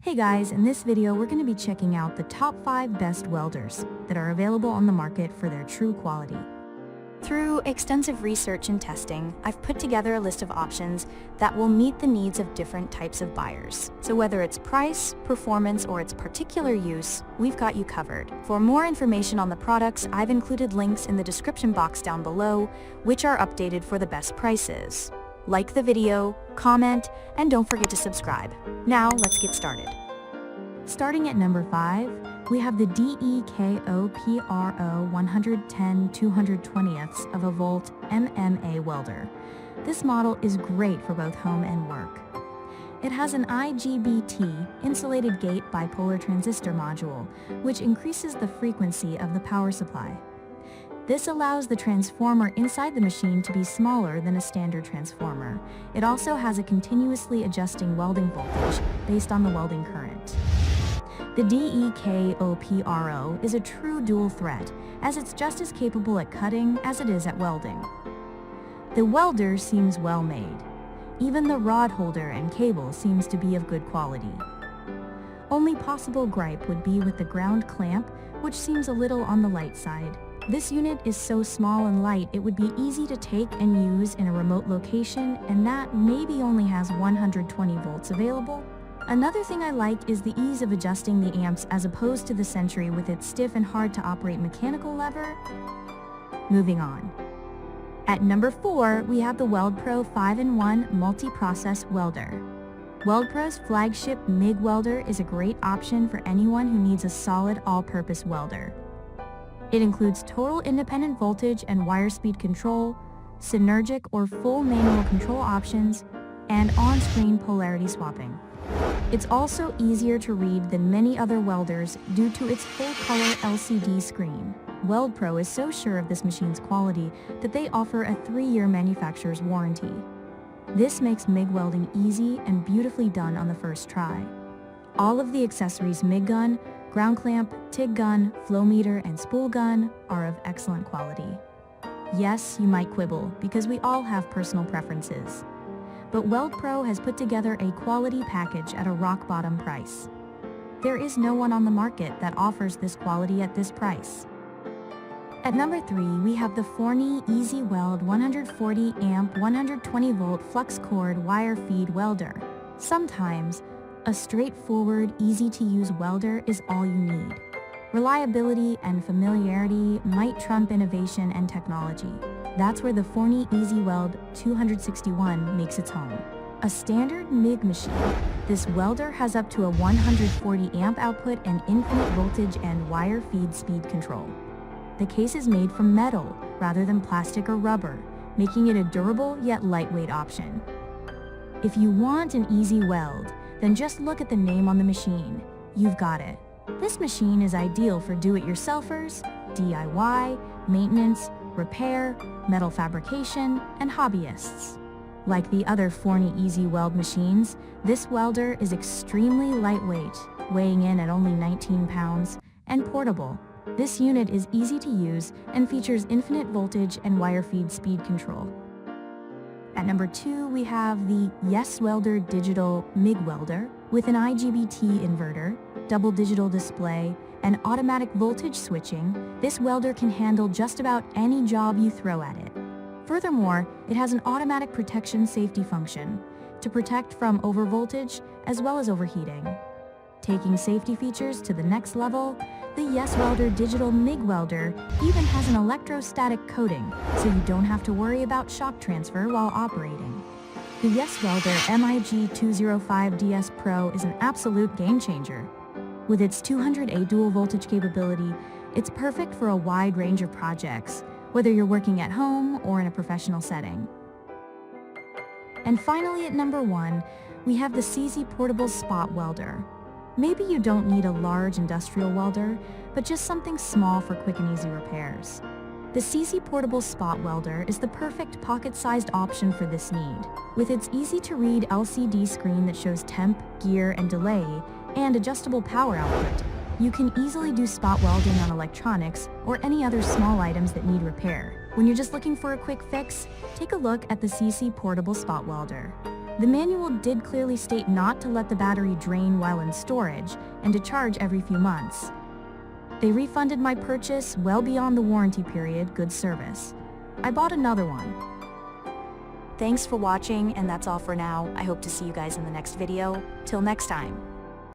Hey guys, in this video we're going to be checking out the top 5 best welders that are available on the market for their true quality. Through extensive research and testing, I've put together a list of options that will meet the needs of different types of buyers. So whether it's price, performance, or its particular use, we've got you covered. For more information on the products, I've included links in the description box down below, which are updated for the best prices. Like the video, comment, and don't forget to subscribe. Now, let's get started. Starting at number 5, we have the DEKOPRO 110 220ths of a volt MMA Welder. This model is great for both home and work. It has an IGBT insulated gate bipolar transistor module, which increases the frequency of the power supply. This allows the transformer inside the machine to be smaller than a standard transformer. It also has a continuously adjusting welding voltage based on the welding current. The DEKOPRO is a true dual threat, as it's just as capable at cutting as it is at welding. The welder seems well made. Even the rod holder and cable seems to be of good quality. Only possible gripe would be with the ground clamp, which seems a little on the light side. This unit is so small and light it would be easy to take and use in a remote location, and that maybe only has 120 volts available. Another thing I like is the ease of adjusting the amps as opposed to the Century with its stiff and hard to operate mechanical lever. Moving on. At number 4, we have the WeldPro 5-in-1 Multi-Process Welder. WeldPro's flagship MIG welder is a great option for anyone who needs a solid all-purpose welder. It includes total independent voltage and wire speed control, synergic or full manual control options, and on-screen polarity swapping. It's also easier to read than many other welders due to its full-color LCD screen. WeldPro is so sure of this machine's quality that they offer a 3-year manufacturer's warranty. This makes MIG welding easy and beautifully done on the first try. All of the accessories MIG gun, ground clamp, TIG gun, flow meter, and spool gun are of excellent quality. Yes, you might quibble, because we all have personal preferences. But WeldPro has put together a quality package at a rock-bottom price. There is no one on the market that offers this quality at this price. At number 3, we have the FORNEY EZ-Weld 140 amp 120 volt Flux-Cored wire feed welder. Sometimes, a straightforward, easy-to-use welder is all you need. Reliability and familiarity might trump innovation and technology. That's where the FORNEY EZ-Weld 261 makes its home. A standard MIG machine, this welder has up to a 140 amp output and infinite voltage and wire feed speed control. The case is made from metal rather than plastic or rubber, making it a durable yet lightweight option. If you want an easy weld, then just look at the name on the machine. You've got it. This machine is ideal for do-it-yourselfers, DIY, maintenance, repair, metal fabrication, and hobbyists. Like the other FORNEY EZ-Weld machines, this welder is extremely lightweight, weighing in at only 19 pounds, and portable. This unit is easy to use and features infinite voltage and wire feed speed control. At number 2, we have the YesWelder Digital MIG Welder with an IGBT inverter, double digital display, and automatic voltage switching. This welder can handle just about any job you throw at it. Furthermore, it has an automatic protection safety function to protect from overvoltage as well as overheating. Taking safety features to the next level, the YesWelder Digital MIG Welder even has an electrostatic coating, so you don't have to worry about shock transfer while operating. The YesWelder MIG205DS Pro is an absolute game changer. With its 208 dual voltage capability, it's perfect for a wide range of projects, whether you're working at home or in a professional setting. And finally, at number 1, we have the Seesii Portable Spot Welder. Maybe you don't need a large industrial welder, but just something small for quick and easy repairs. The Seesii Portable Spot Welder is the perfect pocket-sized option for this need. With its easy-to-read LCD screen that shows temp, gear, and delay, and adjustable power output, you can easily do spot welding on electronics or any other small items that need repair. When you're just looking for a quick fix, take a look at the Seesii Portable Spot Welder. The manual did clearly state not to let the battery drain while in storage and to charge every few months. They refunded my purchase well beyond the warranty period. Good service. I bought another one. Thanks for watching, and that's all for now. I hope to see you guys in the next video. Till next time.